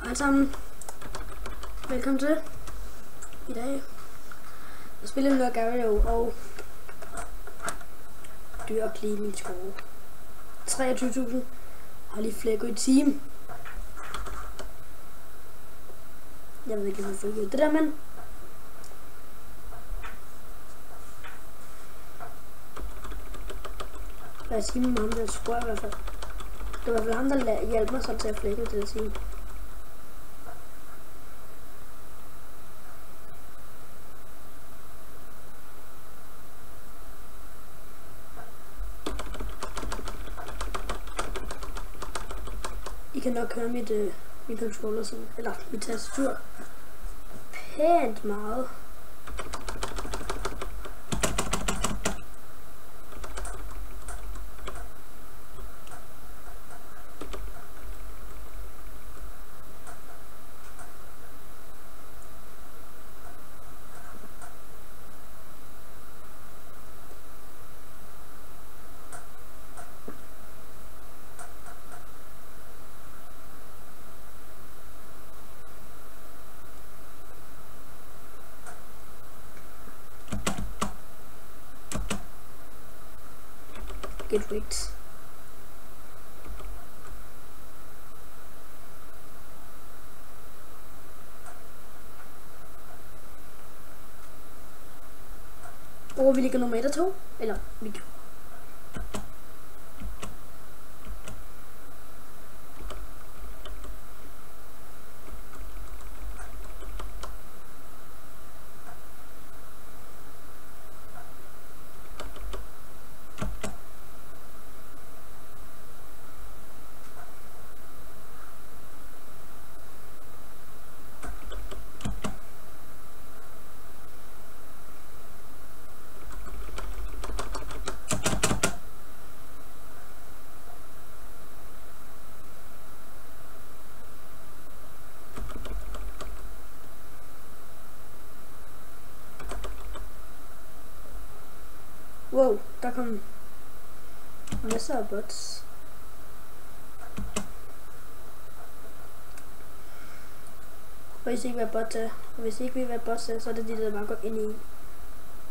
Hej sammen. Velkommen til. I dag jeg spiller noget Gario og dyr klima i skove. 23.000 har lige flækket i time. Jeg ved ikke, om jeg får det der, men lad os sige med ham, der tror i hvert fald. Det var i hvert fald ham, der hjalp mig sådan til at flække det der time. I kan nok høre min controller sådan, eller mit tastatur pænt meget. Get rigged. Vi ligger nummer 1 og 2, eller vi gjorde. Wow, der kom masser af bots. Og hvis I ikke vil være bots, og hvis I ikke vil være bots, så er det de der bare går ind i.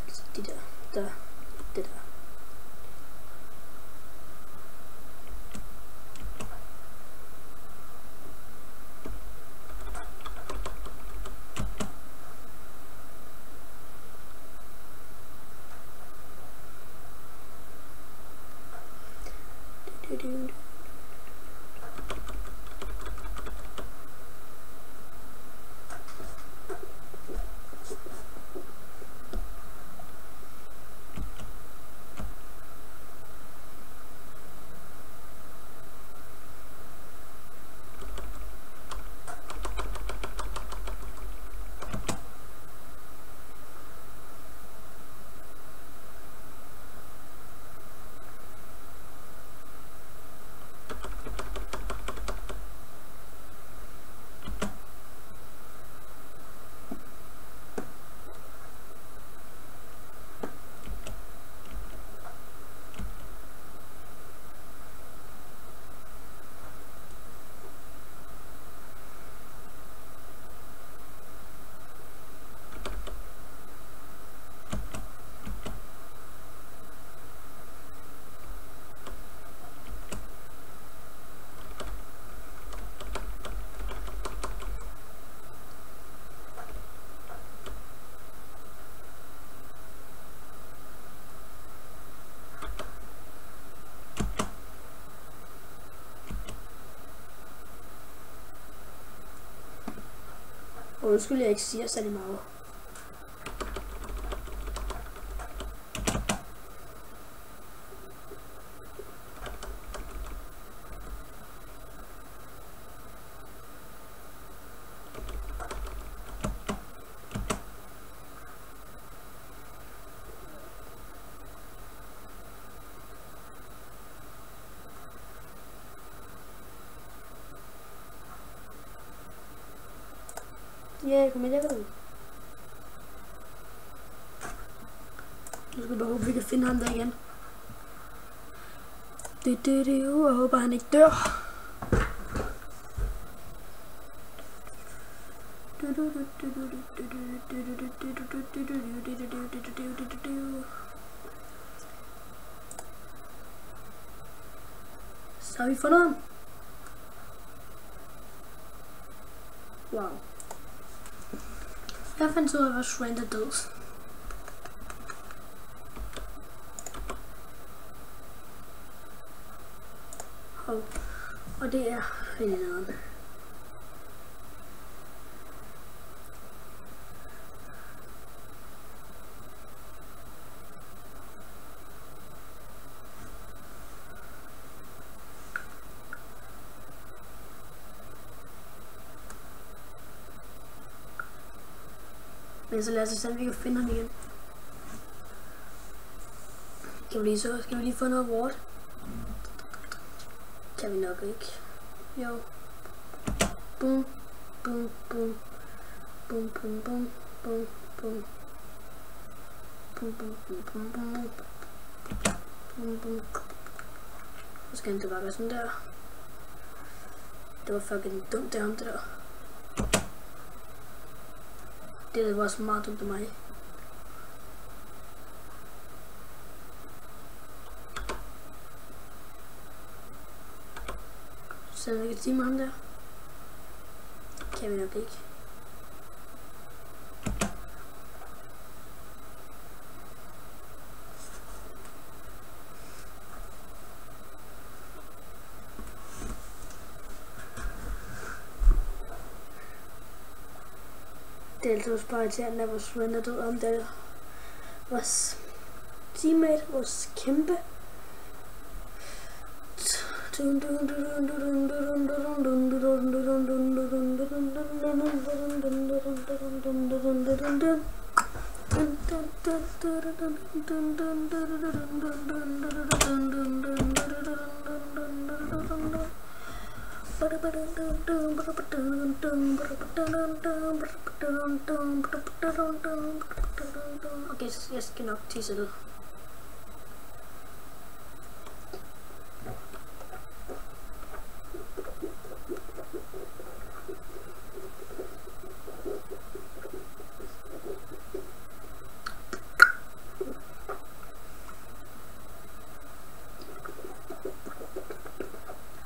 Altså de der, det der. Og nu skulle jeg ikke sige særlig meget. Ja, kom med det. Nu skal vi bare håbe, at vi kan finde ham der igen. Jeg håber, han ikke dør. Så har vi fundet ham. Wow. Jeg fandt ud af, hvor Shrent er død. Og det er nederen. Men så lad os se, om vi kan finde ham igen. Skal vi lige få noget ward? Kan vi nok ikke. Jo. Boom, boom, boom. Boom, boom, boom, boom, boom. Boom, boom, boom, boom, boom. Boom, boom. Så skal han tilbage være sådan der. Det var fucking dumt af ham, det der. Det var så meget dumt af mig. Så vi kan sige med ham der. Kan vi nok ikke. Det er altid bare irriterende, at vores ven er død om det. Vores teammate, vores kæmpe. Okay, jeg skal nok tisse det.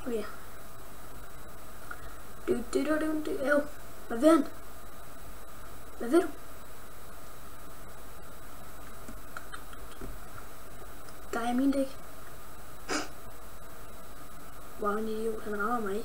Okay. Jo, hvad vil han? Hvad vil du? Der er min dæk. Wow, en idiot, han rammer mig.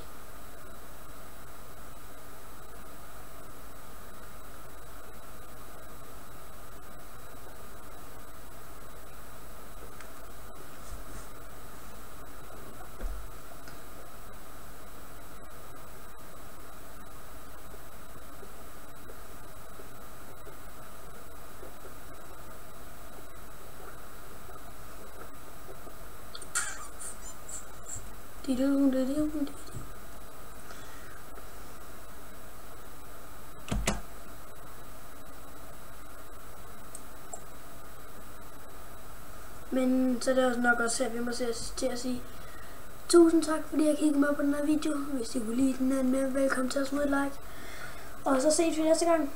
Men så er det også nok også her, vi må se til at sige tusind tak, fordi jeg kiggede med på den her video. Hvis I kunne lide den, velkommen til at smide et like. Og så ses vi næste gang.